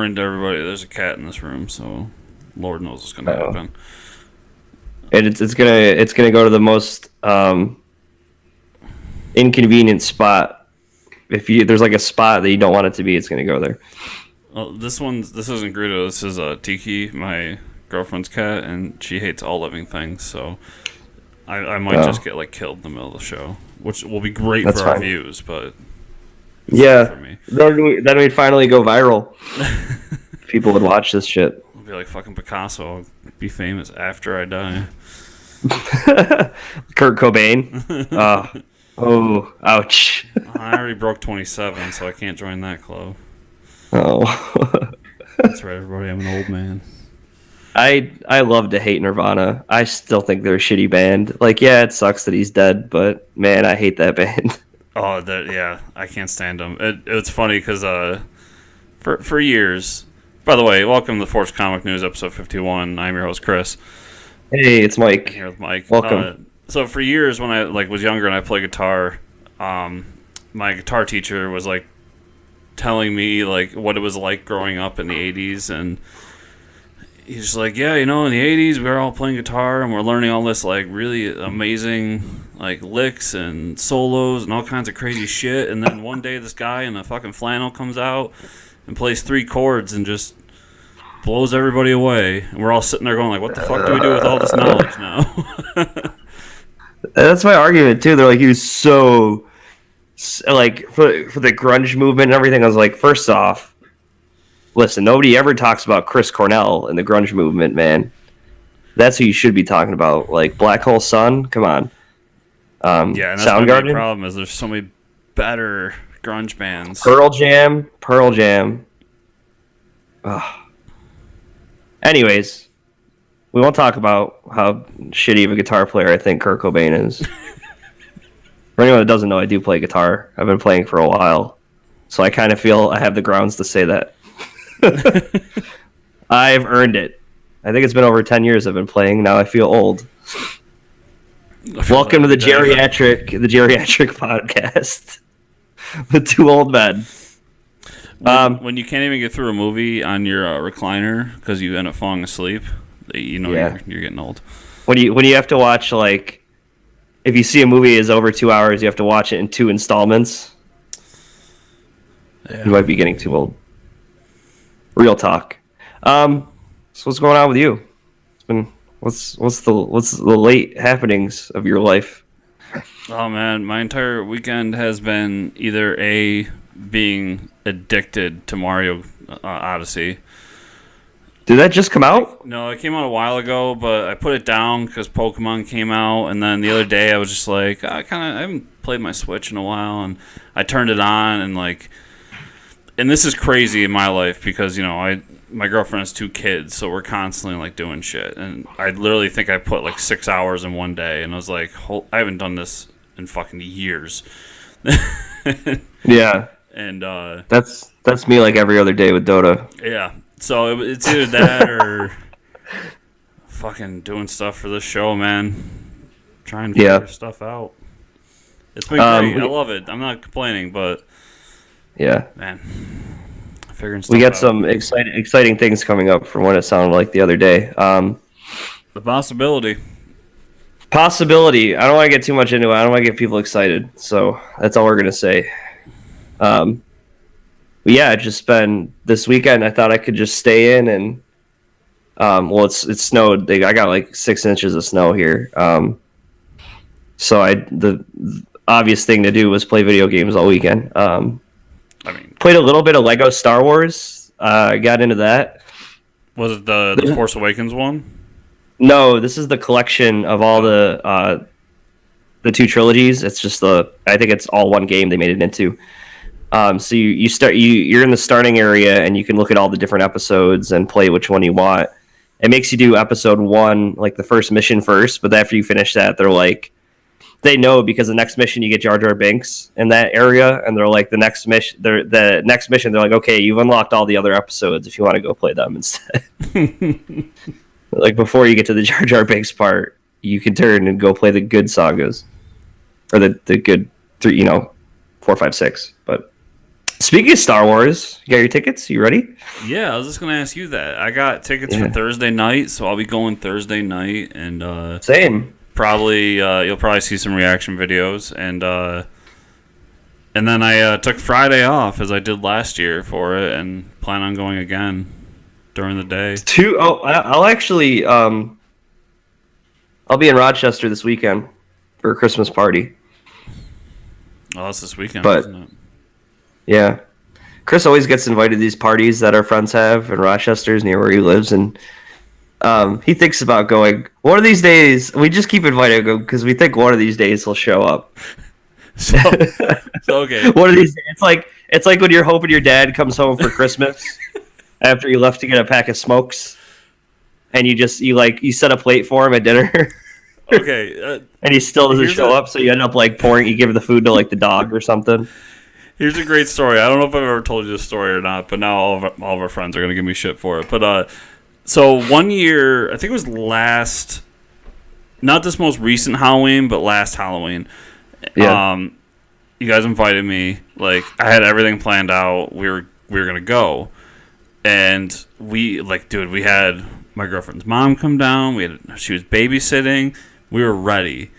warned everybody there's a cat in this room, so Lord knows what's going to happen. And it's gonna go to the most inconvenient spot. If there's like a spot that you don't want it to be, it's gonna go there. Well, this isn't Grudo. This is Tiki, my girlfriend's cat, and she hates all living things. So I might just get like killed in the middle of the show, which will be great for our views, but for me. Then we'd finally go viral. People would watch this shit. I'll be like fucking Picasso. I'll be famous after I die. Kurt Cobain. Oh, ouch. I already broke 27, so I can't join that club. Oh. That's right, everybody. I'm an old man. I love to hate Nirvana. I still think they're a shitty band. Like, yeah, it sucks that he's dead, but man, I hate that band. Oh, yeah, I can't stand them. It's funny because for years. By the way, welcome to the Force Comic News, episode 51. I'm your host, Chris. Hey, it's Mike. I'm here with Mike. Welcome. So for years, when I was younger and I played guitar, my guitar teacher was like telling me like what it was like growing up in the '80s, and he's just like, yeah, in the '80s we were all playing guitar and we're learning all this like really amazing like licks and solos and all kinds of crazy shit, and then one day this guy in a fucking flannel comes out and plays 3 chords and just blows everybody away, and we're all sitting there going like, what the fuck do we do with all this knowledge now? That's my argument too. They're like, he was so like for the grunge movement and everything. I was like, first off, listen, nobody ever talks about Chris Cornell and the grunge movement, man. That's who you should be talking about. Like Black Hole Sun, come on. Yeah, and that's Soundgarden. The problem is there's so many better grunge bands. Pearl Jam. Ugh. Anyways, we won't talk about how shitty of a guitar player I think Kurt Cobain is. For anyone that doesn't know, I do play guitar. I've been playing for a while, so I kind of feel I have the grounds to say that. I've earned it. I think it's been over 10 years I've been playing. Now I feel old. Welcome to the geriatric podcast. The 2 old men. When you can't even get through a movie on your recliner because you end up falling asleep, you're getting old. When you have to watch, like, if you see a movie is over 2 hours, you have to watch it in 2 installments. Yeah. You might be getting too old. Real talk. So what's going on with you? It's been what's the late happenings of your life? Oh man, my entire weekend has been either being addicted to Mario Odyssey. Did that just come out? No, it came out a while ago, but I put it down because Pokemon came out, and then the other day I was just like, I haven't played my Switch in a while, and I turned it on, and this is crazy in my life because my girlfriend has 2 kids, so we're constantly like doing shit, and I literally think I put like 6 hours in one day, and I was like, I haven't done this in fucking years. Yeah, and that's me like every other day with Dota. Yeah. So it's either that or fucking doing stuff for this show, man. Trying to figure stuff out. It's been great. I love it. I'm not complaining, but yeah, man, figuring stuff out. We got some exciting things coming up from what it sounded like the other day. The possibility. I don't want to get too much into it. I don't want to get people excited. So that's all we're gonna say. But yeah, it's just been this weekend. I thought I could just stay in and, it snowed. I got like 6 inches of snow here. So the obvious thing to do was play video games all weekend. Played a little bit of Lego Star Wars. Got into that. Was it the Force Awakens one? No, this is the collection of all the 2 trilogies. It's just I think it's all one game they made it into. So you're in the starting area and you can look at all the different episodes and play which one you want. It makes you do episode 1, like the first mission first, but after you finish that, they're like, they know because the next mission you get Jar Jar Binks in that area, and they're like the next mission. They're like, okay, you've unlocked all the other episodes if you want to go play them instead. Like before you get to the Jar Jar Binks part, you can turn and go play the good sagas, or the good 3, 4, 5, 6. But Speaking of Star Wars, you got your tickets? You ready? Yeah, I was just gonna ask you that. I got tickets for Thursday night, so I'll be going Thursday night, and Same. probably you'll probably see some reaction videos, and then I took Friday off as I did last year for it, and plan on going again during the day. I'll actually I'll be in Rochester this weekend for a Christmas party. Oh, that's this weekend, But isn't it? yeah, Chris always gets invited to these parties that our friends have in Rochester, near where he lives, and he thinks about going. One of these days, we just keep inviting him because we think one of these days he'll show up. So okay. One of these, it's like when you're hoping your dad comes home for Christmas after you left to get a pack of smokes, and you set a plate for him at dinner. Okay. And he still doesn't show up, so you end up you give the food to the dog or something. Here's a great story. I don't know if I've ever told you this story or not, but now all of our friends are gonna give me shit for it. But so one year, I think it was not this most recent Halloween, but last Halloween. Yeah. You guys invited me. I had everything planned out. We were gonna go, and we had my girlfriend's mom come down. She was babysitting. We were ready.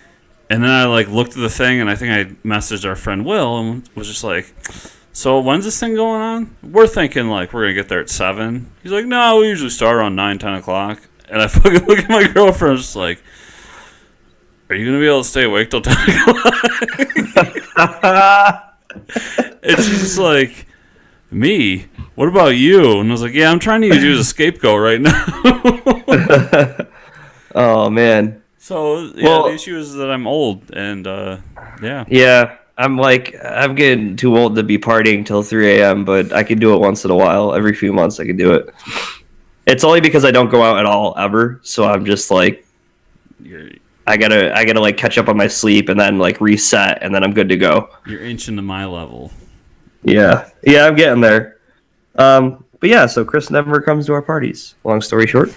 And then I looked at the thing, and I think I messaged our friend Will and was just like, "So when's this thing going on?" We're thinking we're gonna get there at 7. He's like, "No, we usually start around 9, 10 o'clock." And I fucking look at my girlfriend, just like, "Are you gonna be able to stay awake till 10 o'clock?" And she's just like, "Me? What about you?" And I was like, "Yeah, I'm trying to use you as a scapegoat right now." Oh man. So the issue is that I'm old, and yeah. Yeah, I'm getting too old to be partying till 3 a.m., but I can do it once in a while. Every few months, I can do it. It's only because I don't go out at all ever, so I'm just I gotta catch up on my sleep and then reset, and then I'm good to go. You're inching to my level. Yeah, I'm getting there. But yeah, so Chris never comes to our parties. Long story short.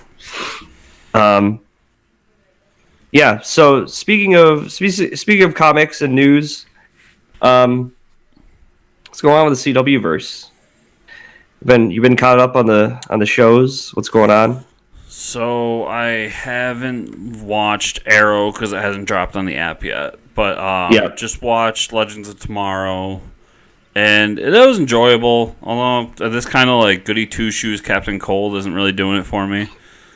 Yeah. So speaking of comics and news, what's going on with the CW verse? You've been caught up on the shows. What's going on? So I haven't watched Arrow because it hasn't dropped on the app yet. But just watched Legends of Tomorrow, and it was enjoyable. Although this kind of goody two shoes Captain Cold isn't really doing it for me.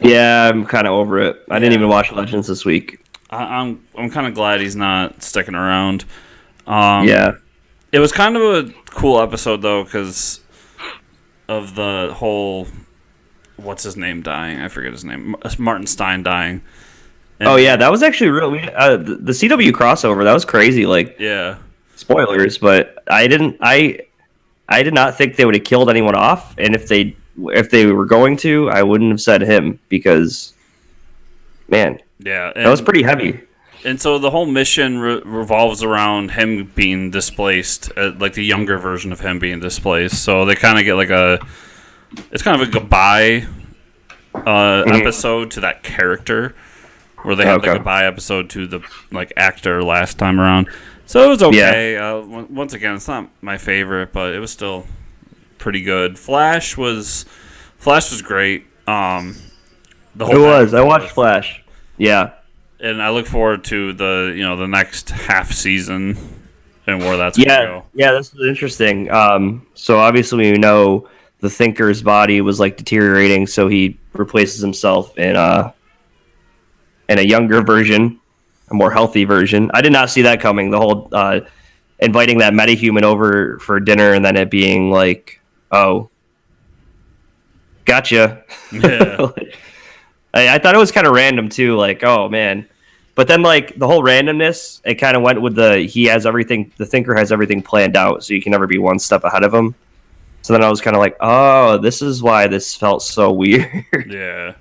Yeah, I'm kind of over it. I didn't even watch Legends this week. I'm kind of glad he's not sticking around. Yeah, it was kind of a cool episode though because of the whole what's his name dying. I forget his name. Martin Stein dying. And that was actually real. The CW crossover, that was crazy. Yeah. Spoilers, but I did not think they would have killed anyone off, and if they were going to, I wouldn't have said him because, man, yeah, that was pretty heavy. And so the whole mission revolves around him being displaced, the younger version of him being displaced. So they kind of get it's kind of a goodbye episode to that character, where they have the goodbye episode to the actor last time around. So it was okay. Yeah. Once again, it's not my favorite, but it was still pretty good. Flash was great. I watched Flash. Yeah. And I look forward to the next half season and where that's going to go. Yeah, this is interesting. So obviously we know the Thinker's body was deteriorating, so he replaces himself in a younger version, a more healthy version. I did not see that coming. The whole inviting that metahuman over for dinner and then it being oh, gotcha. Yeah. I thought it was kind of random too. Oh man, but then the whole randomness, it kind of went with he has everything. The Thinker has everything planned out, so you can never be one step ahead of him. So then I was kind of oh, this is why this felt so weird. Yeah.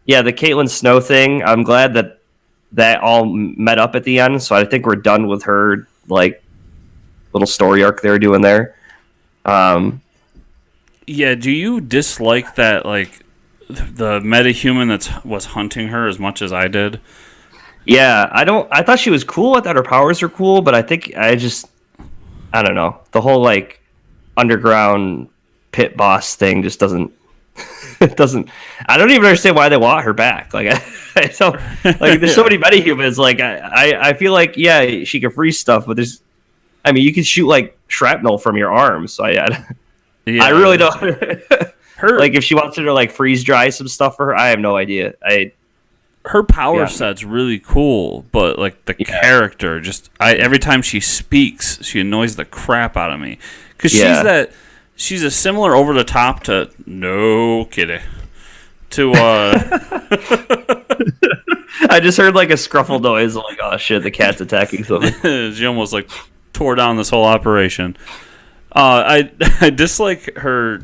Yeah, the Caitlin Snow thing. I'm glad that all met up at the end. So I think we're done with her little story arc they were doing there. Yeah. Do you dislike that the metahuman that was hunting her as much as I did? Yeah, I thought she was cool. I thought her powers were cool, but I I don't know, the whole like underground pit boss thing just doesn't. It doesn't. I don't even understand why they want her back. Like I don't. Like there's so many metahumans. Like I feel like yeah, she can freeze stuff, but there's. I mean, you can shoot like shrapnel from your arms. So I really don't. Her like if she wants her to like freeze dry some stuff for her, I have no idea. Her power set's really cool, but like the character, just every time she speaks, she annoys the crap out of me because she's a similar over the top to no kitty to I just heard like a scruffle noise, like oh shit, the cat's attacking something. She almost like tore down this whole operation. I dislike her.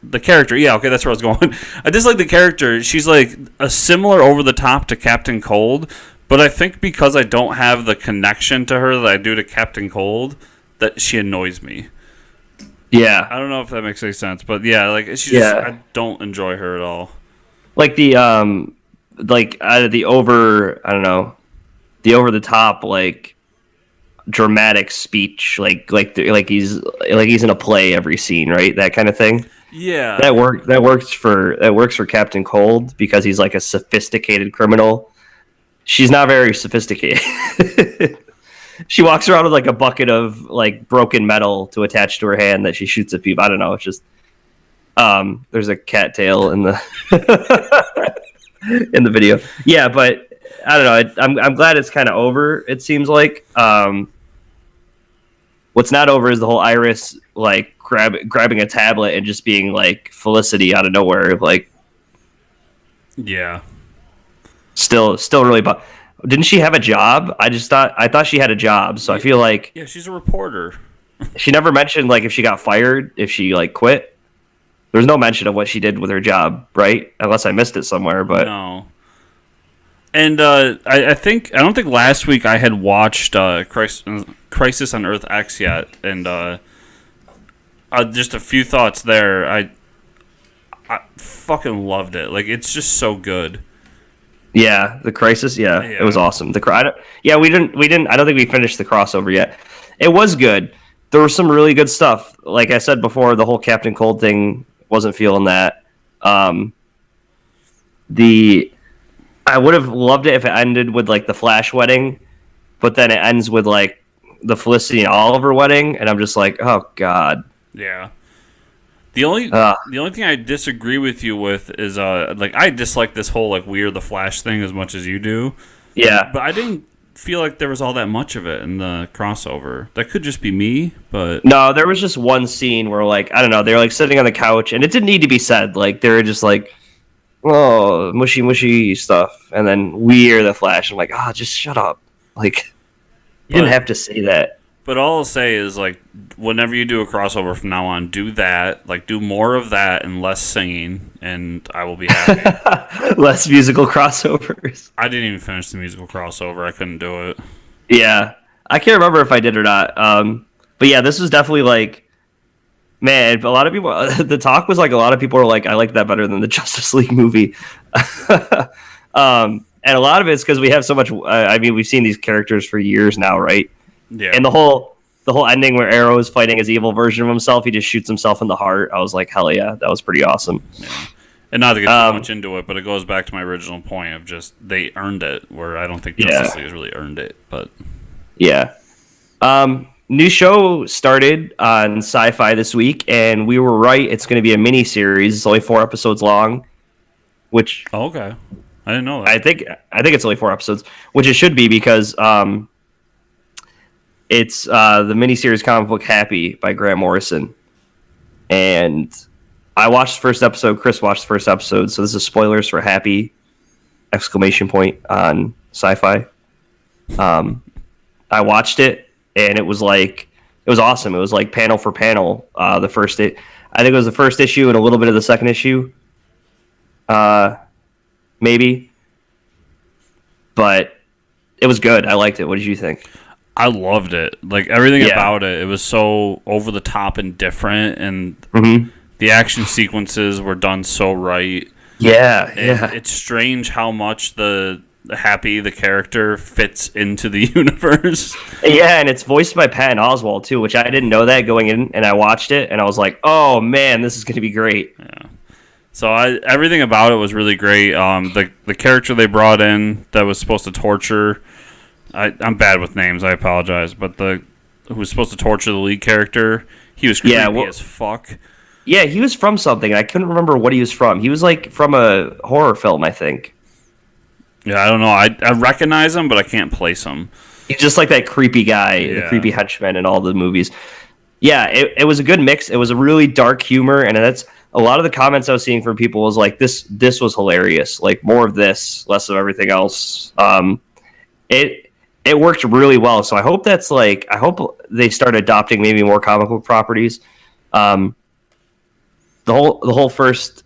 The character, yeah, okay, that's where I was going. I dislike the character. She's like a similar over the top to Captain Cold, but I think because I don't have the connection to her that I do to Captain Cold, that she annoys me. Yeah, I don't know if that makes any sense, but yeah, like I don't enjoy her at all. Like the like out of the over, I don't know, the over the top like dramatic speech, like he's in a play every scene, right? That kind of thing. Yeah, that works for Captain Cold because he's like a sophisticated criminal. She's not very sophisticated. She walks around with like a bucket of like broken metal to attach to her hand that she shoots at people. I don't know. It's just there's a cattail in the in the video. Yeah, but I don't know. I'm glad it's kind of over. It seems like what's not over is the whole Iris like grabbing a tablet and just being like Felicity out of nowhere. Like, yeah, still really. Didn't she have a job? I thought she had a job. So I feel like she's a reporter. She never mentioned like if she got fired, if she like quit. There's no mention of what she did with her job, right? Unless I missed it somewhere, but no. And I don't think last week I had watched Crisis on Earth X yet, and just a few thoughts there. I fucking loved it. Like it's just so good. Yeah, the Crisis. Yeah, it was awesome. We didn't. I don't think we finished the crossover yet. It was good. There was some really good stuff. Like I said before, the whole Captain Cold thing wasn't feeling that. I would have loved it if it ended with like the Flash wedding, but then it ends with like the Felicity and Oliver wedding, and I'm just like, oh god. Yeah. The only thing I disagree with you with is like I dislike this whole like We Are the Flash thing as much as you do. Yeah. But I didn't feel like there was all that much of it in the crossover. That could just be me, but no, there was just one scene where like I don't know, they were like sitting on the couch and it didn't need to be said. Like they were just like, oh, mushy stuff, and then We Are the Flash. I'm like, just shut up. Like you didn't have to say that. But all I'll say is, like, whenever you do a crossover from now on, do that. Like, do more of that and less singing, and I will be happy. Less musical crossovers. I didn't even finish the musical crossover. I couldn't do it. Yeah. I can't remember if I did or not. But yeah, this was definitely, like, man, a lot of people... The talk was, like, a lot of people were like, I like that better than the Justice League movie. And a lot of it's because we have so much... I mean, we've seen these characters for years now, right? Yeah. And the whole ending where Arrow is fighting his evil version of himself, he just shoots himself in the heart. I was like, hell yeah, that was pretty awesome. Yeah. And not to get too much into it, but it goes back to my original point of just they earned it, where I don't think Justice League has really earned it. But yeah. New show started on Sci-Fi this week, and we were right. It's going to be a mini series. It's only 4 episodes long. Which okay, I didn't know that. I think it's only 4 episodes, which it should be because it's the miniseries comic book Happy by Grant Morrison. And I watched the first episode. Chris watched the first episode. So this is spoilers for Happy! On Sci-Fi. I watched it, and it was awesome. It was like panel for panel. I think it was the first issue and a little bit of the second issue. Maybe. But it was good. I liked it. What did you think? I loved it. Like everything about it. It was so over the top and different, and the action sequences were done so right. Yeah, It's strange how much the Happy the character fits into the universe. Yeah, and it's voiced by Patton Oswalt too, which I didn't know that going in, and I watched it, and I was like, "Oh man, this is going to be great." Yeah. So everything about it was really great. The character they brought in that was supposed to torture. I'm bad with names. I apologize, but who was supposed to torture the lead character, he was creepy as fuck. Yeah, he was from something. I couldn't remember what he was from. He was like from a horror film, I think. Yeah, I don't know. I recognize him, but I can't place him. He's just like that creepy guy, the creepy henchman in all the movies. Yeah, it was a good mix. It was a really dark humor, and that's a lot of the comments I was seeing from people was like, this was hilarious. Like, more of this, less of everything else. It worked really well. So I hope I hope they start adopting maybe more comic book properties. The whole first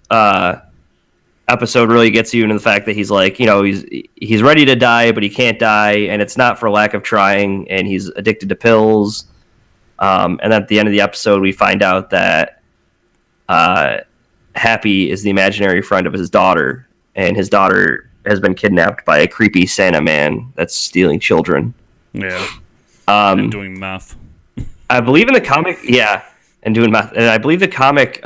episode really gets you into the fact that he's like, he's ready to die, but he can't die, and it's not for lack of trying, and he's addicted to pills. And then at the end of the episode, we find out that Happy is the imaginary friend of his daughter, and his daughter has been kidnapped by a creepy Santa man that's stealing children. Yeah. And doing meth. I believe in the comic, and doing math. And I believe the comic,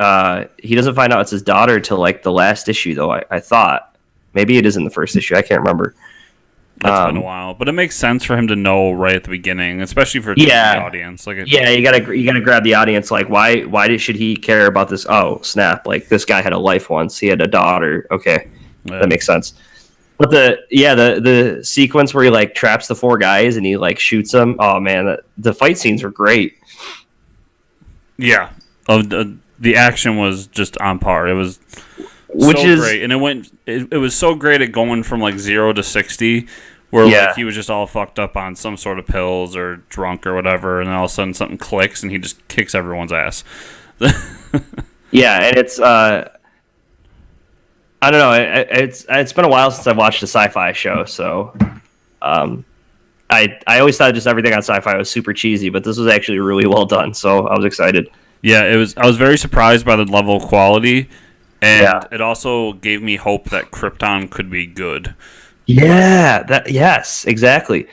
he doesn't find out it's his daughter till like the last issue, though. I thought maybe it is in the first issue. I can't remember. That's been a while, but it makes sense for him to know right at the beginning, especially for the audience. You gotta grab the audience. Like, why should he care about this? Oh, snap! Like, this guy had a life once. He had a daughter. Okay, that makes sense. But the sequence where he like traps the 4 guys and he like shoots them. Oh man, the fight scenes were great. Yeah, the action was just on par. It was great, and it was so great at going from like 0 to 60, where like he was just all fucked up on some sort of pills or drunk or whatever, and then all of a sudden something clicks and he just kicks everyone's ass. Yeah, and it's I don't know. It's been a while since I've watched a sci-fi show, so I always thought just everything on sci-fi was super cheesy, but this was actually really well done, so I was excited. Yeah, it was. I was very surprised by the level of quality, and it also gave me hope that Krypton could be good. Yeah, yes, exactly.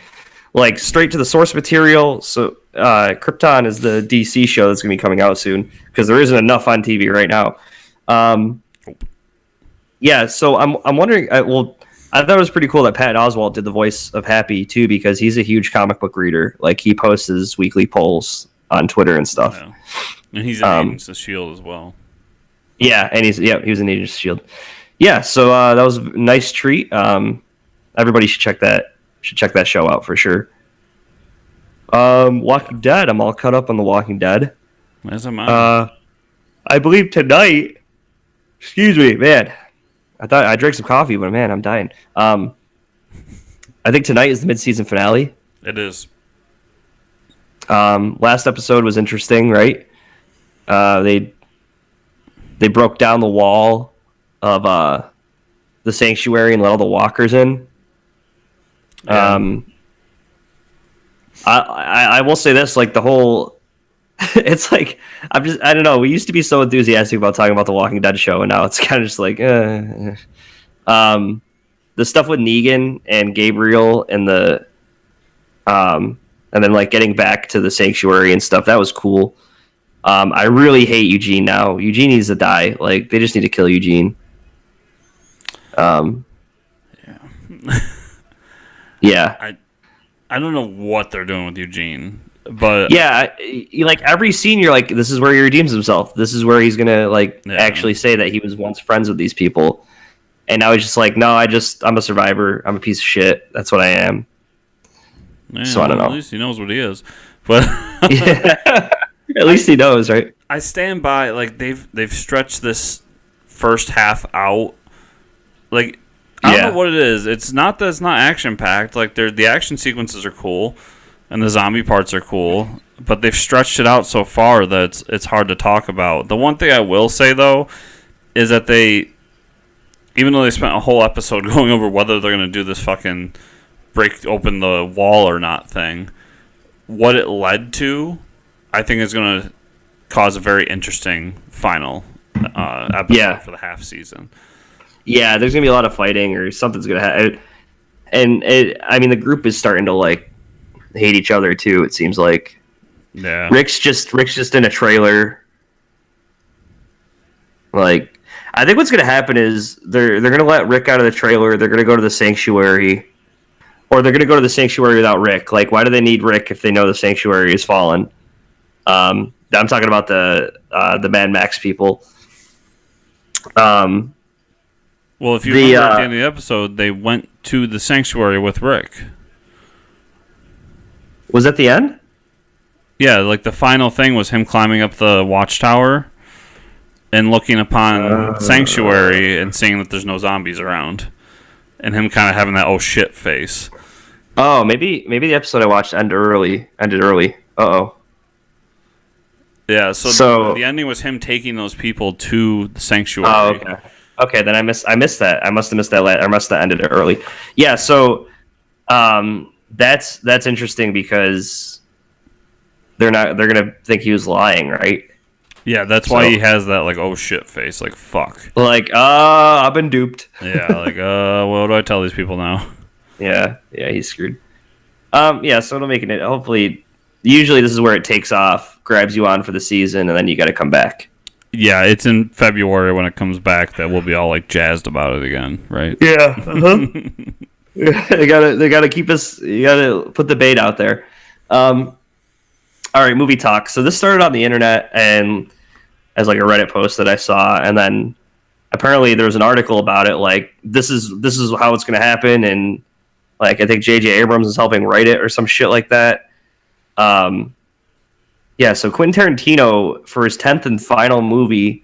Like, straight to the source material. So Krypton is the DC show that's going to be coming out soon, because there isn't enough on TV right now. Yeah, so I'm wondering. I thought it was pretty cool that Patton Oswalt did the voice of Happy too, because he's a huge comic book reader. Like, he posts his weekly polls on Twitter and stuff. Yeah. And he's in Agents of S.H.I.E.L.D. as well. Yeah, and he was in Agents of S.H.I.E.L.D. Yeah, so that was a nice treat. Everybody should check that show out for sure. Walking Dead. I'm all caught up on The Walking Dead. As am I. I believe tonight. Excuse me, man. I thought I drank some coffee, but man, I'm dying. I think tonight is the mid-season finale. It is. Last episode was interesting, right? They broke down the wall of the sanctuary and let all the walkers in. Yeah. I will say this, like, the whole it's like I don't know, we used to be so enthusiastic about talking about the Walking Dead show, and now it's kind of just like the stuff with Negan and Gabriel and and then like getting back to the sanctuary and stuff, that was cool. I really hate Eugene now. Eugene needs to die. Like, they just need to kill Eugene. Yeah. I don't know what they're doing with Eugene, but yeah, like every scene you're like, this is where he redeems himself. This is where he's gonna actually say that he was once friends with these people, and now he's just like, no, I'm a survivor. I'm a piece of shit. That's what I am. Yeah, so I don't know. At least he knows what he is, but at least he knows, right? I stand by, like, they've stretched this first half out. Like, I don't know what it is. It's not that it's not action packed. Like, the action sequences are cool, and the zombie parts are cool, but they've stretched it out so far that it's hard to talk about. The one thing I will say though is that even though they spent a whole episode going over whether they're going to do this fucking break open the wall or not thing, what it led to, I think is going to cause a very interesting final episode for the half season. Yeah, there's going to be a lot of fighting, or something's going to happen. I mean, the group is starting to like hate each other too. It seems like Rick's just in a trailer. Like, I think what's gonna happen is they're gonna let Rick out of the trailer. They're gonna go to the sanctuary, or they're gonna go to the sanctuary without Rick. Like, why do they need Rick if they know the sanctuary is fallen? I'm talking about the Mad Max people. Well, if you remember at the end of the episode, they went to the sanctuary with Rick. Was that the end? Yeah, like the final thing was him climbing up the watchtower and looking upon sanctuary and seeing that there's no zombies around, and him kind of having that oh shit face. Oh, maybe the episode I watched ended early. Uh-oh. Yeah, so the ending was him taking those people to the sanctuary. Oh, okay. Okay, then I missed that. I must have missed that. I must have ended it early. Yeah, so that's interesting because they're gonna think he was lying, right? Yeah, that's why he has that like oh shit face, like fuck. Like, I've been duped. Yeah, like what do I tell these people now? Yeah, he's screwed. Yeah, so it'll make it. Hopefully, usually this is where it takes off, grabs you on for the season, and then you got to come back. Yeah, it's in February when it comes back that we'll be all like jazzed about it again, right? Yeah. Uh-huh. they gotta keep us. You gotta put the bait out there. All right, movie talk. So this started on the internet and as like a Reddit post that I saw, and then apparently there was an article about it. Like this is how it's gonna happen, and like I think J.J. Abrams is helping write it or some shit like that. Yeah, so Quentin Tarantino, for his 10th and final movie,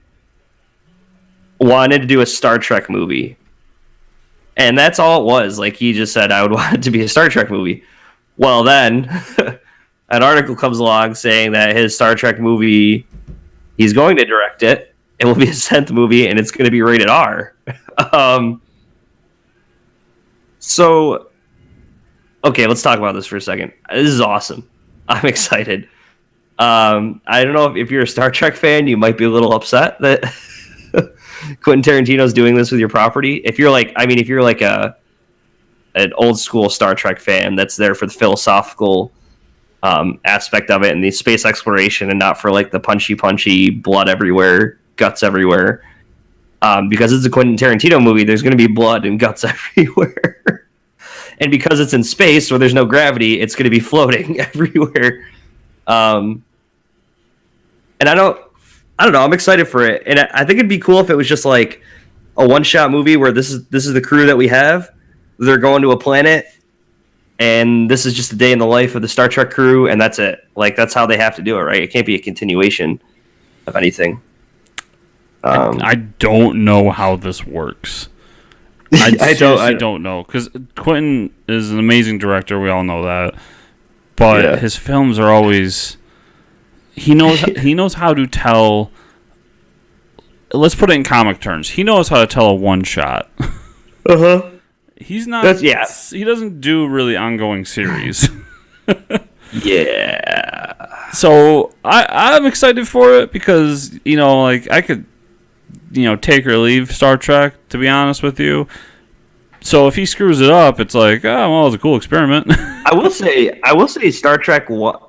wanted to do a Star Trek movie. And that's all it was. Like, he just said, I would want it to be a Star Trek movie. Well, then, an article comes along saying that his Star Trek movie, he's going to direct it. It will be his 10th movie, and it's going to be rated R. So, okay, let's talk about this for a second. This is awesome. I'm excited. I don't know if you're a Star Trek fan, you might be a little upset that Quentin Tarantino's doing this with your property. If you're like an old school Star Trek fan that's there for the philosophical aspect of it and the space exploration, and not for like the punchy blood everywhere, guts everywhere. Because it's a Quentin Tarantino movie, there's going to be blood and guts everywhere. And because it's in space where there's no gravity, it's going to be floating everywhere. And I don't know. I'm excited for it, and I think it'd be cool if it was just like a one-shot movie where this is the crew that we have. They're going to a planet, and this is just a day in the life of the Star Trek crew, and that's it. Like that's how they have to do it, right? It can't be a continuation of anything. I don't know how this works. I don't know, because Quentin is an amazing director. We all know that, but his films are always. He knows how to tell. Let's put it in comic terms. He knows how to tell a one shot. He's not. He doesn't do really ongoing series. Yeah. So I'm excited for it because like I could, take or leave Star Trek, to be honest with you. So if he screws it up, it's like, oh well, it's a cool experiment. I will say Star Trek 1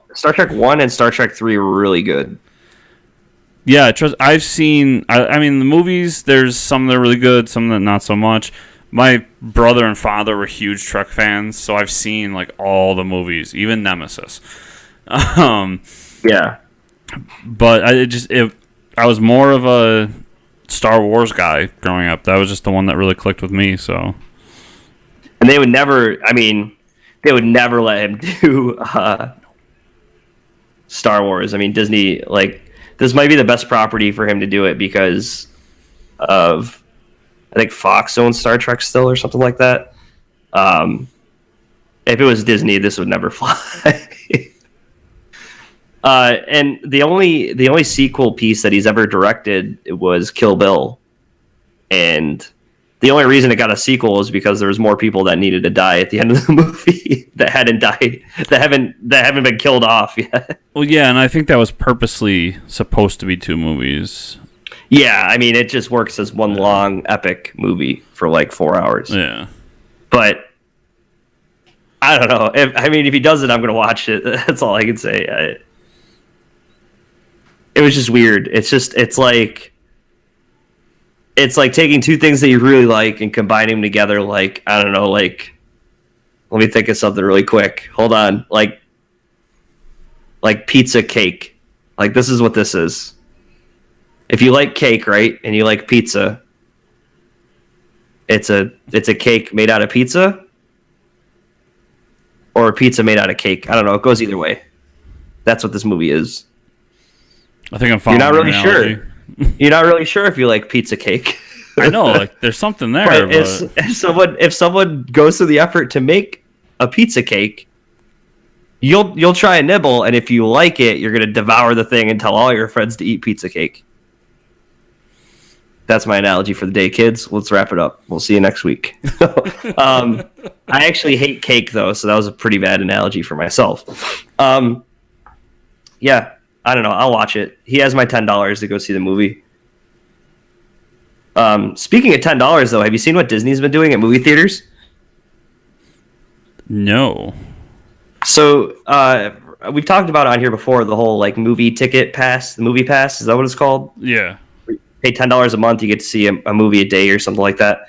and Star Trek 3 were really good. Yeah, I've seen. I mean, the movies. There's some that are really good, some that not so much. My brother and father were huge Trek fans, so I've seen like all the movies, even Nemesis. Yeah, but I was more of a Star Wars guy growing up. That was just the one that really clicked with me. So, and they would never. I mean, they would never let him do Star Wars. I mean, Disney, like, this might be the best property for him to do it because of, I think Fox owns Star Trek still or something like that. If it was Disney, this would never fly. And the only sequel piece that he's ever directed was Kill Bill, and the only reason it got a sequel is because there was more people that needed to die at the end of the movie that hadn't died, that haven't been killed off yet. Well, yeah, and I think that was purposely supposed to be 2 movies. Yeah, I mean, it just works as one long epic movie for like 4 hours. Yeah, but I don't know. If he does it, I'm gonna watch it. That's all I can say. It was just weird. It's like taking two things that you really like and combining them together. Like, I don't know. Like, let me think of something really quick. Hold on. Like pizza cake. Like, this is what this is. If you like cake, right, and you like pizza, it's a cake made out of pizza, or a pizza made out of cake. I don't know. It goes either way. That's what this movie is. I think I'm following. You're not really sure. You're not really sure if you like pizza cake. I know, like there's something there. But if someone goes through the effort to make a pizza cake, you'll try a nibble, and if you like it, you're gonna devour the thing and tell all your friends to eat pizza cake. That's my analogy for the day, kids. Let's wrap it up. We'll see you next week. I actually hate cake, though, so that was a pretty bad analogy for myself. Yeah, I don't know. I'll watch it. He has my $10 to go see the movie. Speaking of $10, though, have you seen what Disney's been doing at movie theaters? No. So we've talked about it on here before, the whole like movie ticket pass, the movie pass. Is that what it's called? Yeah. Pay $10 a month, you get to see a movie a day or something like that.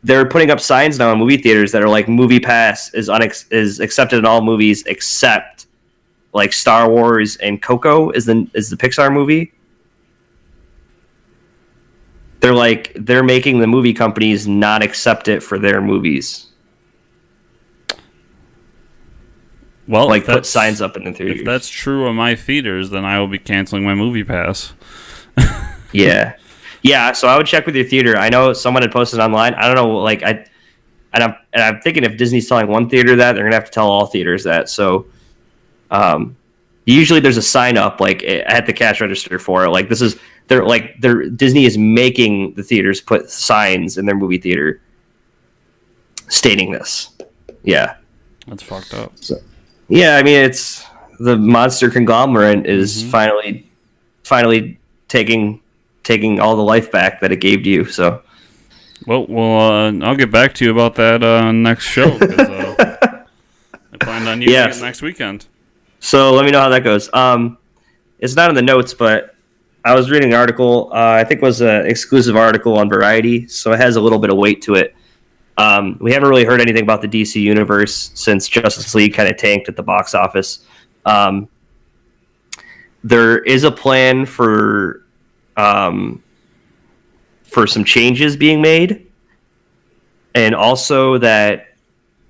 They're putting up signs now in movie theaters that are like movie pass is accepted in all movies except like Star Wars and Coco is the Pixar movie. They're making the movie companies not accept it for their movies. Well, like put signs up in the theaters. If that's true of my theaters, then I will be canceling my movie pass. Yeah. So I would check with your theater. I know someone had posted online. I don't know. Like I'm thinking if Disney's telling one theater that, they're gonna have to tell all theaters that. So, usually there's a sign up like at the cash register for it. Like Disney is making the theaters put signs in their movie theater stating this. Yeah, that's fucked up. So, yeah, I mean it's the monster conglomerate is finally taking all the life back that it gave to you. So, well, I'll get back to you about that next show. 'Cause, I planned on using it next weekend. So let me know how that goes. It's not in the notes, but I was reading an article. I think it was an exclusive article on Variety, so it has a little bit of weight to it. We haven't really heard anything about the DC universe since Justice League kind of tanked at the box office. There is a plan for some changes being made, and also that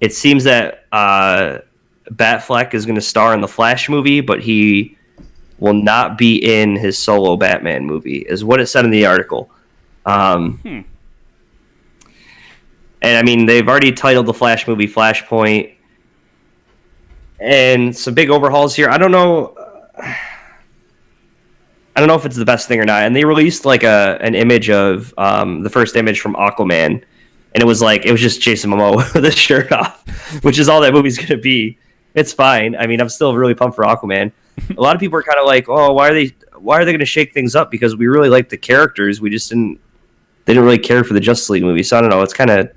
it seems that Batfleck is going to star in the Flash movie, but he will not be in his solo Batman movie, is what it said in the article. And I mean, they've already titled the Flash movie Flashpoint, and some big overhauls here. I don't know if it's the best thing or not. And they released like an image of the first image from Aquaman, and it was just Jason Momoa with his shirt off, which is all that movie's gonna be. It's fine. I mean, I'm still really pumped for Aquaman. A lot of people are kind of like, oh, why are they going to shake things up? Because we really like the characters. They didn't really care for the Justice League movie. So I don't know. It's kind of,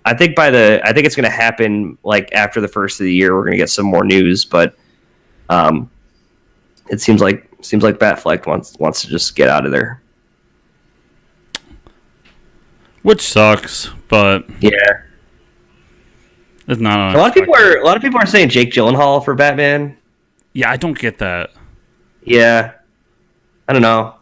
I think it's going to happen like after the first of the year. We're going to get some more news, but it seems like Batfleck wants to just get out of there, which sucks. But yeah. It's not a lot of people are saying Jake Gyllenhaal for Batman. Yeah, I don't get that. Yeah, I don't know.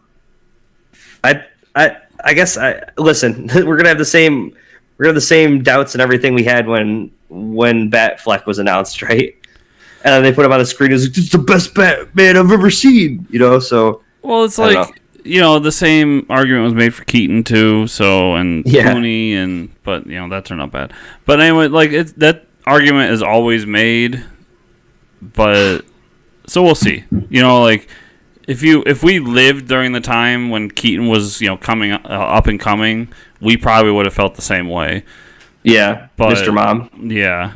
I guess listen. We're gonna have the same doubts and everything we had when Batfleck was announced, right? And then they put him on the screen as it's the best Batman I've ever seen. So well, it's like the same argument was made for Keaton too. So and Clooney but that turned out bad. But anyway, like that argument is always made. But so we'll see. Like if we lived during the time when Keaton was coming up and coming, we probably would have felt the same way. Yeah, but, Mr. Mom. Yeah,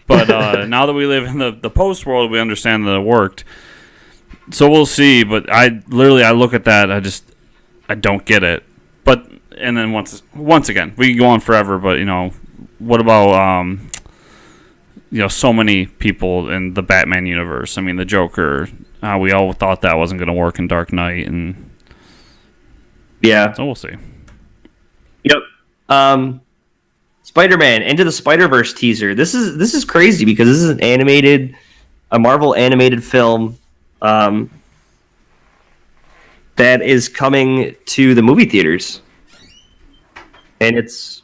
but now that we live in the post world, we understand that it worked. So we'll see, but I look at that, I don't get it. But and then once again, we can go on forever. But what about so many people in the Batman universe. I mean, the Joker. We all thought that wasn't going to work in Dark Knight, and yeah, so we'll see. Yep. Spider-Man Into the Spider-Verse teaser. This is crazy because this is a Marvel animated film that is coming to the movie theaters, and it's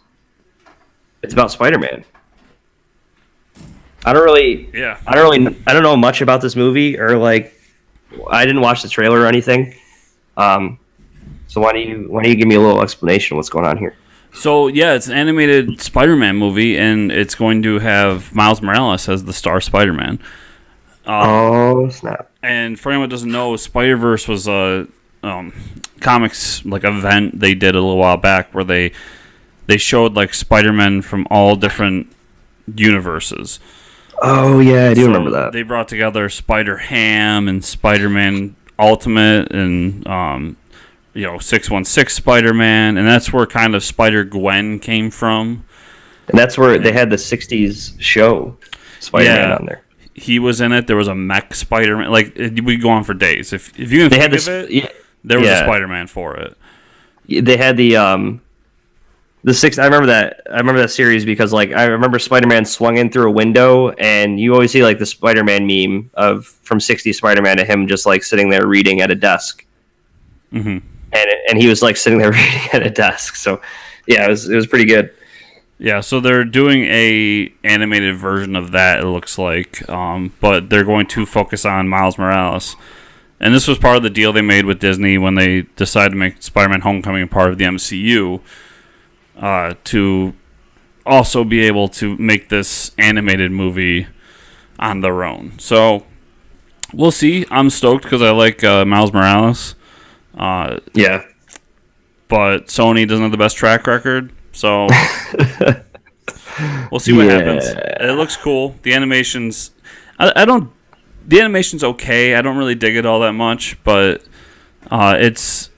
about Spider-Man. I don't know much about this movie, or like I didn't watch the trailer or anything. So why don't you give me a little explanation of what's going on here? So yeah, it's an animated Spider-Man movie, and it's going to have Miles Morales as the star Spider-Man. Oh snap! And for anyone who doesn't know, Spider-Verse was a comics like event they did a little while back where they showed like Spider-Man from all different universes. Oh yeah, I do remember that. They brought together Spider-Ham and Spider-Man Ultimate and 616 Spider-Man, and that's where kind of Spider-Gwen came from. And that's where they had the 60s show Spider-Man on there. He was in it. There was a mech Spider-Man. Like, we go on for days. If you can think of it, there was a Spider-Man for it. They had the six. I remember that series because like I remember Spider-Man swung in through a window, and you always see like the Spider-Man meme from 60 Spider-Man and him just like sitting there reading at a desk. Mm-hmm. And he was like sitting there reading at a desk. So yeah, it was pretty good. Yeah, so they're doing a animated version of that, it looks like, but they're going to focus on Miles Morales. And this was part of the deal they made with Disney when they decided to make Spider-Man Homecoming a part of the MCU, to also be able to make this animated movie on their own. So we'll see. I'm stoked because I like Miles Morales. Yeah. But Sony doesn't have the best track record, so we'll see what happens. It looks cool. The animation's the animation's okay. I don't really dig it all that much, but it's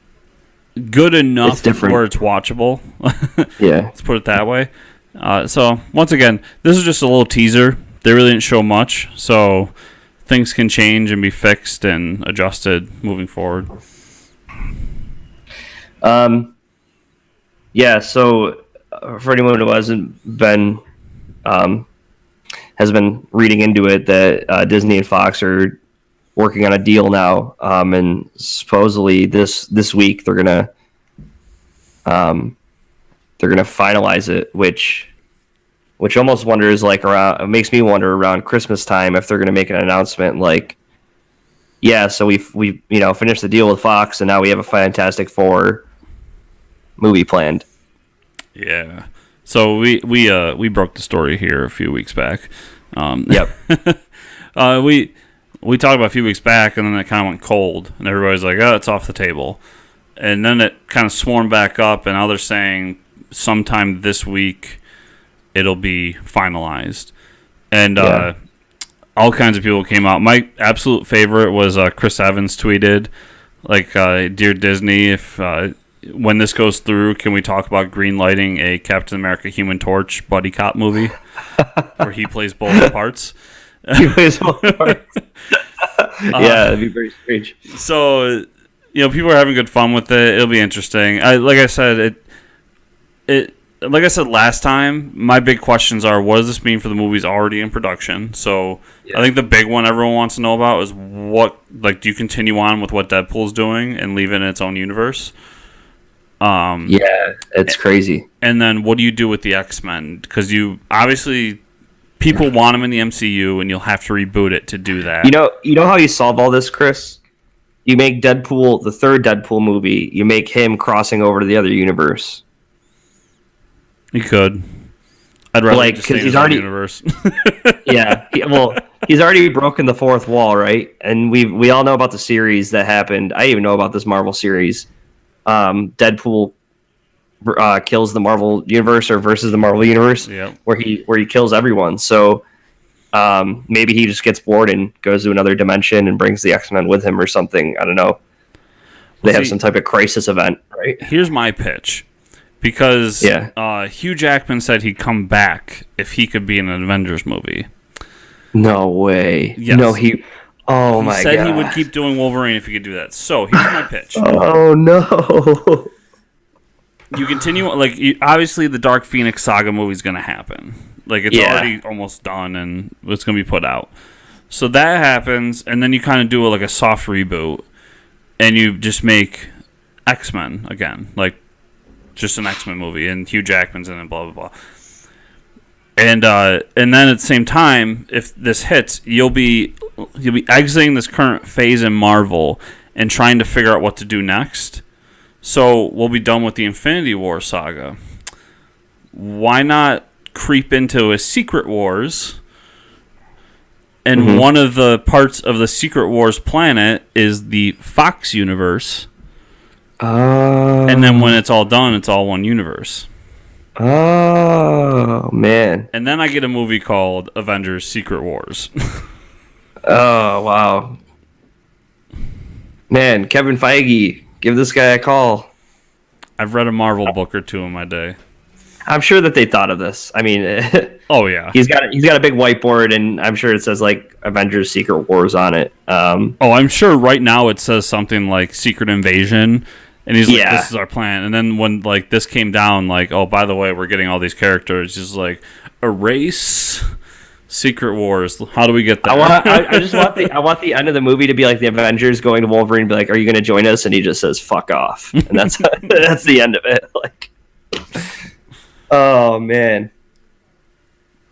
good enough where it's watchable. Yeah. Let's put it that way. So once again, this is just a little teaser. They really didn't show much, so things can change and be fixed and adjusted moving forward. Yeah, so for anyone who hasn't been has been reading into it, that Disney and Fox are working on a deal now, and supposedly this week they're gonna finalize it, which almost wonders like around, it makes me wonder around Christmas time if they're gonna make an announcement like, yeah, so we finished the deal with Fox and now we have a Fantastic Four movie planned. Yeah. So we broke the story here a few weeks back. Yep. We talked about a few weeks back, and then it kind of went cold, and everybody's like, "Oh, it's off the table." And then it kind of swarmed back up, and now they're saying sometime this week it'll be finalized. And all kinds of people came out. My absolute favorite was Chris Evans tweeted, like, "Dear Disney, if when this goes through, can we talk about greenlighting a Captain America Human Torch buddy cop movie where he plays both parts?" He plays both parts. Yeah, that'd be very strange. So, people are having good fun with it. It'll be interesting. Like I said last time, my big questions are, what does this mean for the movies already in production? So, I think the big one everyone wants to know about is do you continue on with what Deadpool's doing and leave it in its own universe? Yeah, it's crazy. And then what do you do with the X-Men? Because obviously people want them in the MCU, and you'll have to reboot it to do that. You know how you solve all this, Chris? You make Deadpool, the third Deadpool movie, you make him crossing over to the other universe. You could. I'd rather just stay in his own universe. Yeah. He's already broken the fourth wall, right? And we all know about the series that happened. I even know about this Marvel series. Deadpool kills the Marvel universe or versus the Marvel universe, where he kills everyone. So maybe he just gets bored and goes to another dimension and brings the X-Men with him or something. I don't know. They have some type of crisis event, right? Here's my pitch. Because Hugh Jackman said he'd come back if he could be in an Avengers movie. No way. Yes. No, he. Oh He my said god. he would keep doing Wolverine if he could do that. So here's my pitch. Oh no. You continue, obviously the Dark Phoenix saga movie is going to happen. Like, it's already almost done, and it's going to be put out. So that happens, and then you kind of do like a soft reboot, and you just make X-Men again, like just an X-Men movie, and Hugh Jackman's in it, blah blah blah. And then at the same time, if this hits, you'll be exiting this current phase in Marvel and trying to figure out what to do next. So we'll be done with the Infinity War saga. Why not creep into a Secret Wars? And one of the parts of the Secret Wars planet is the Fox universe. And then when it's all done, it's all one universe. Oh, man. And then I get a movie called Avengers Secret Wars. Oh, wow. Man, Kevin Feige, give this guy a call. I've read a Marvel book or two in my day. I'm sure that they thought of this. I mean, oh yeah, he's got a big whiteboard, and I'm sure it says like Avengers Secret Wars on it. I'm sure right now it says something like Secret Invasion, and he's like, "This is our plan." And then when like this came down, like, "Oh, by the way, we're getting all these characters," just like erase Secret Wars. How do we get there? I want the end of the movie to be like the Avengers going to Wolverine and be like, "Are you going to join us?" And he just says, "Fuck off," and that's that's the end of it. Like. Oh man,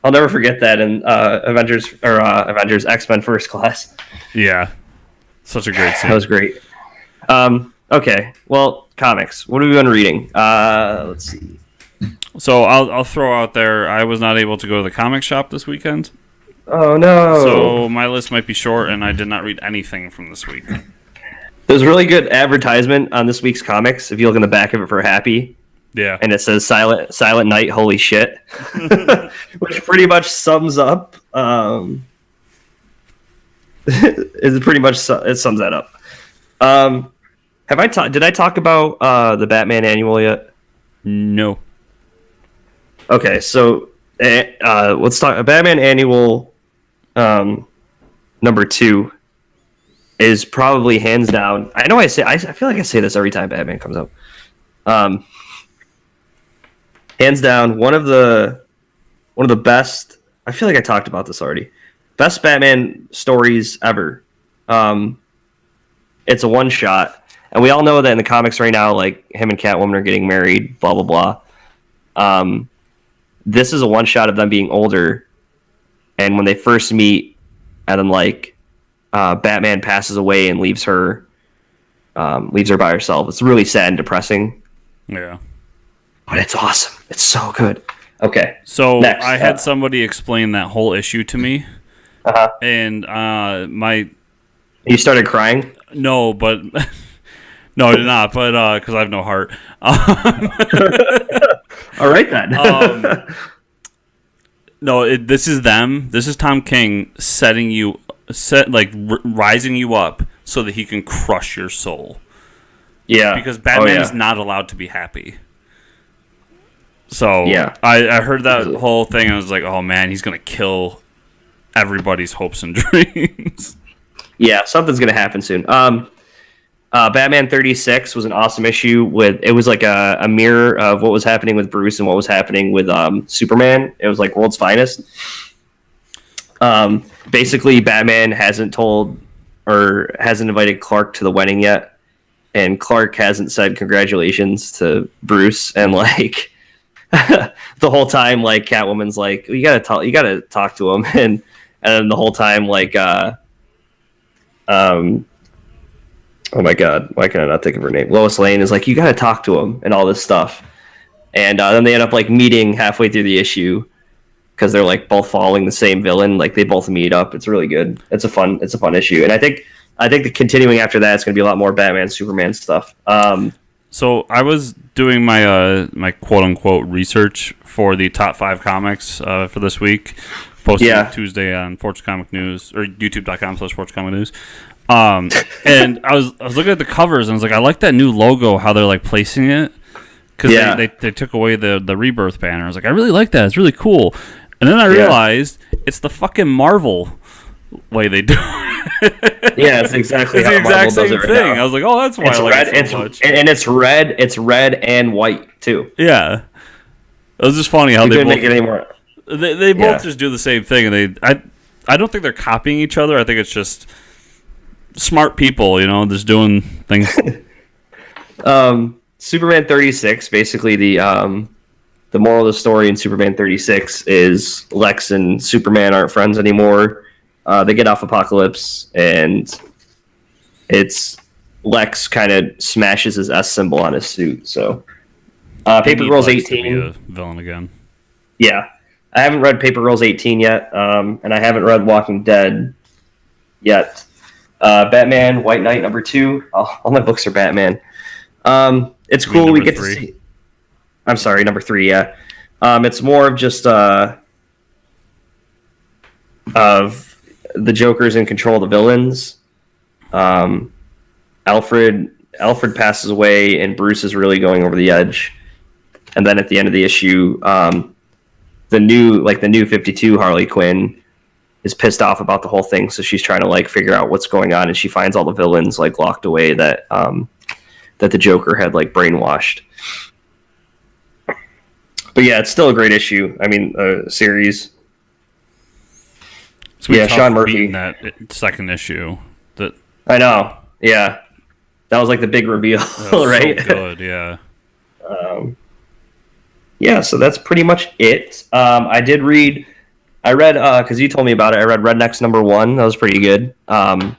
I'll never forget that in Avengers X-Men First Class. Yeah, such a great scene. That was great. Okay, well, comics. What have we been reading? Let's see. So I'll throw out there. I was not able to go to the comic shop this weekend. Oh no! So my list might be short, and I did not read anything from this week. There's a really good advertisement on this week's comics. If you look in the back of it for Happy. Yeah. And it says Silent Night, holy shit. Which pretty much sums up it sums that up. Did I talk about the Batman annual yet? No. Okay, so let's talk Batman annual number 2 is probably hands down. I feel like I say this every time Batman comes out. Hands down, one of the best. I feel like I talked about this already. Best Batman stories ever. It's a one shot, and we all know that in the comics right now, like him and Catwoman are getting married. Blah blah blah. This is a one shot of them being older, and when they first meet, and then like Batman passes away and leaves her by herself. It's really sad and depressing. Yeah. But it's awesome. It's so good. Okay. So next, I had somebody explain that whole issue to me. Uh-huh. And You started crying? No, but... no, I did not, but because I have no heart. All right, then. No, this is them. This is Tom King rising you up so that he can crush your soul. Yeah. Because Batman is not allowed to be happy. So yeah. I heard that whole thing and I was like, oh man, he's going to kill everybody's hopes and dreams. Yeah, something's going to happen soon. Batman 36 was an awesome issue. It was like a mirror of what was happening with Bruce and what was happening with Superman. It was like world's finest. Basically, Batman hasn't invited Clark to the wedding yet. And Clark hasn't said congratulations to Bruce, and like the whole time, like Catwoman's like, you gotta talk to him, and then the whole time, like, oh my god, why can I not think of her name? Lois Lane is like, you gotta talk to him, and all this stuff, and then they end up like meeting halfway through the issue because they're like both following the same villain. Like they both meet up. It's really good. It's a fun issue, and I think the continuing after that is going to be a lot more Batman, Superman stuff. So I was doing my my quote unquote research for the top 5 comics for this week, posted Tuesday on Forge Comic News or YouTube.com/Forge Comic News. And I was looking at the covers and I was like, I like that new logo, how they're like placing it, because they took away the Rebirth banner. I was like, I really like that. It's really cool. And then I realized it's the fucking Marvel way they do it. Yeah, it's exactly It's how the Marvel exact does same it right thing. now. I was like, oh, that's why It's I like red. it so much. And it's red. It's red and white too. Yeah. It was just funny how You they couldn't both make it anymore. they both just do the same thing, and I don't think they're copying each other. I think it's just smart people, just doing things. Superman 36, basically the moral of the story in Superman 36 is Lex and Superman aren't friends anymore. They get off Apocalypse, and it's Lex kind of smashes his S symbol on his suit. So, Paper Girls Lex to 18. be a villain again. Yeah, I haven't read Paper Girls 18 yet, and I haven't read Walking Dead yet. Batman White Knight #2. All my books are Batman. It's cool. We get 3? to see. I'm sorry, #3. Yeah, it's more of just of the Joker's in control of the villains. Alfred passes away, and Bruce is really going over the edge. And then at the end of the issue, the new 52 Harley Quinn is pissed off about the whole thing, so she's trying to figure out what's going on, and she finds all the villains locked away that the Joker had brainwashed. But yeah, it's still a great issue. I mean, series. Yeah, Sean Murphy. That second issue. I know. Yeah, that was the big reveal, right? So good, yeah. Yeah, so that's pretty much it. I read because you told me about it. I read Rednecks #1. That was pretty good. About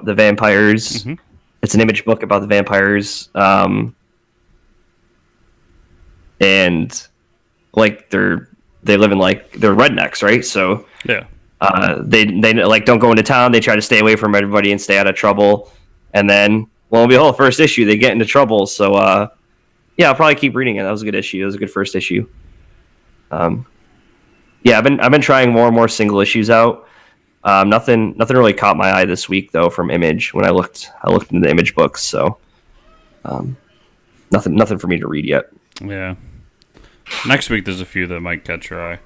the vampires. Mm-hmm. It's an Image book about the vampires. And they live in they're rednecks, right? So yeah, they don't go into town. They try to stay away from everybody and stay out of trouble. And then, lo and behold, first issue they get into trouble. So yeah, I'll probably keep reading it. That was a good issue. It was a good first issue. Yeah, I've been trying more and more single issues out. Nothing really caught my eye this week though from Image when I looked into the Image books. So nothing for me to read yet. Yeah. Next week there's a few that might catch your eye.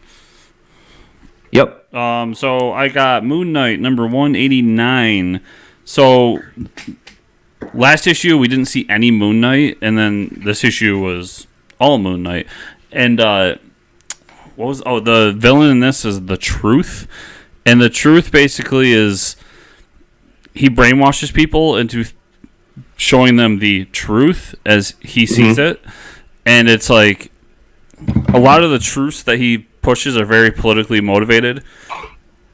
Yep. So I got Moon Knight #189. So last issue we didn't see any Moon Knight, and then this issue was all Moon Knight. And the villain in this is the Truth, and the Truth basically is he brainwashes people into showing them the truth as he sees it, and it's a lot of the truths that he pushes are very politically motivated.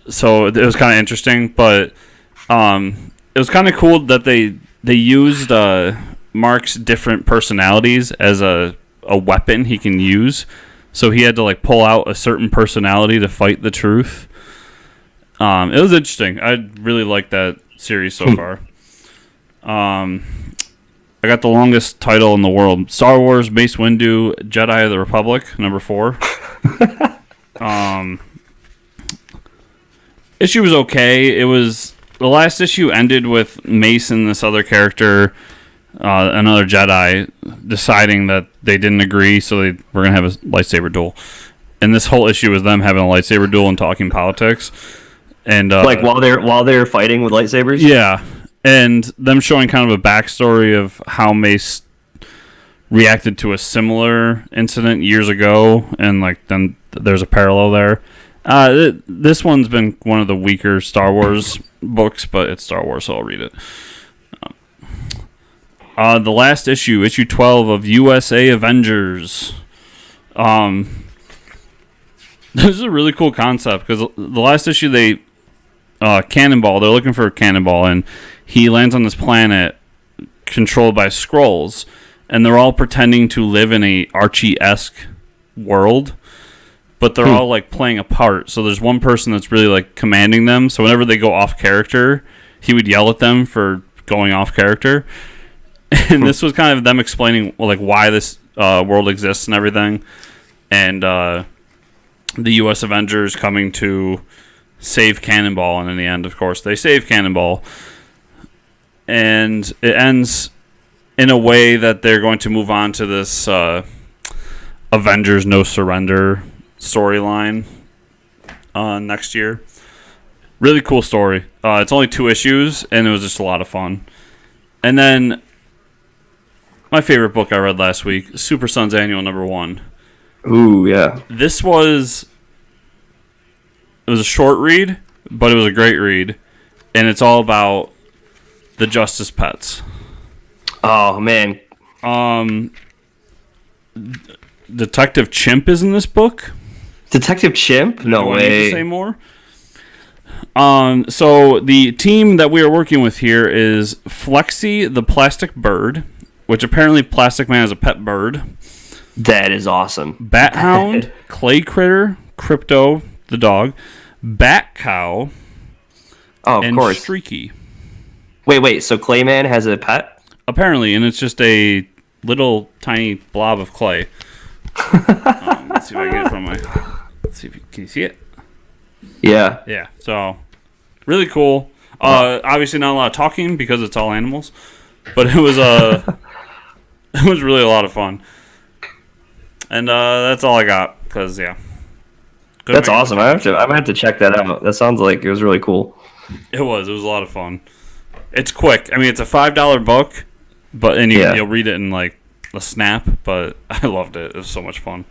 So it was kind of interesting, but it was kind of cool that they used Mark's different personalities as a weapon he can use. So he had to pull out a certain personality to fight the Truth. It was interesting. I really liked that series so far. I got the longest title in the world: Star Wars Mace Windu Jedi of the Republic #4. Issue was okay. It was the last issue ended with Mace and this other character, another Jedi, deciding that they didn't agree, so they were gonna have a lightsaber duel. And this whole issue was them having a lightsaber duel and talking politics. And while they're fighting with lightsabers. Yeah. And them showing kind of a backstory of how Mace reacted to a similar incident years ago, and then there's a parallel there. This one's been one of the weaker Star Wars books, but it's Star Wars, so I'll read it. The last issue 12 of USA Avengers. This is a really cool concept because the last issue they're looking for a Cannonball, and he lands on this planet controlled by Skrulls, and they're all pretending to live in a Archie-esque world, but they're all playing a part. So there's one person that's really commanding them. So whenever they go off character, he would yell at them for going off character. And this was kind of them explaining why this world exists and everything, and the U.S. Avengers coming to save Cannonball, and in the end, of course, they save Cannonball. And it ends in a way that they're going to move on to this Avengers No Surrender storyline next year. Really cool story. It's only 2 issues, and it was just a lot of fun. And then my favorite book I read last week, Super Sons Annual #1. Ooh, yeah. It was a short read, but it was a great read, and it's all about the Justice Pets. Oh man. Detective Chimp is in this book. Detective Chimp? No Do I way. need to say more? So the team that we are working with here is Flexi the Plastic Bird, which apparently Plastic Man is a pet bird. That is awesome. Bat Hound, Clay Critter, Crypto the dog, Bat Cow, Oh, of and course. Streaky. Wait. So Clayman has a pet? Apparently, and it's just a little tiny blob of clay. Let's see if I can get it from my. Let's see if can you see it? Yeah. Yeah. So really cool. Obviously not a lot of talking because it's all animals, but it was it was really a lot of fun. And that's all I got because yeah. That's awesome. I might have to check that out. That sounds like it was really cool. It was a lot of fun. It's quick. I mean, it's a $5 book, but you'll read it in like a snap. But I loved it. It was so much fun.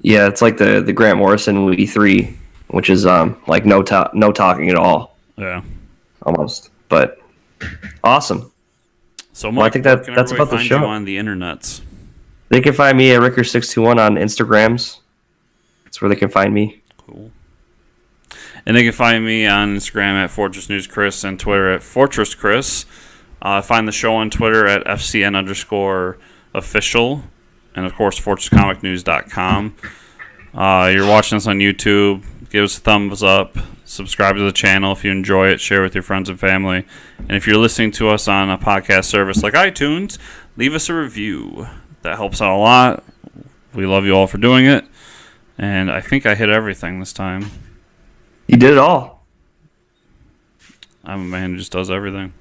Yeah, it's like the Grant Morrison E3, which is like no talking at all. Yeah, almost. But awesome. So Mike, I think that's about the show. You on the internets. They can find me at Ricker621 on Instagrams. That's where they can find me. Cool. And they can find me on Instagram at Fortress News Chris and Twitter at Fortress Chris. Find the show on Twitter at FCN_official. And, of course, FortressComicNews.com. You're watching us on YouTube. Give us a thumbs up. Subscribe to the channel if you enjoy it. Share with your friends and family. And if you're listening to us on a podcast service like iTunes, leave us a review. That helps out a lot. We love you all for doing it. And I think I hit everything this time. You did it all. I'm a man who just does everything.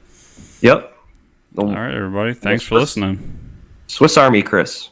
Yep. All right, everybody. Thanks for listening. Swiss Army Chris.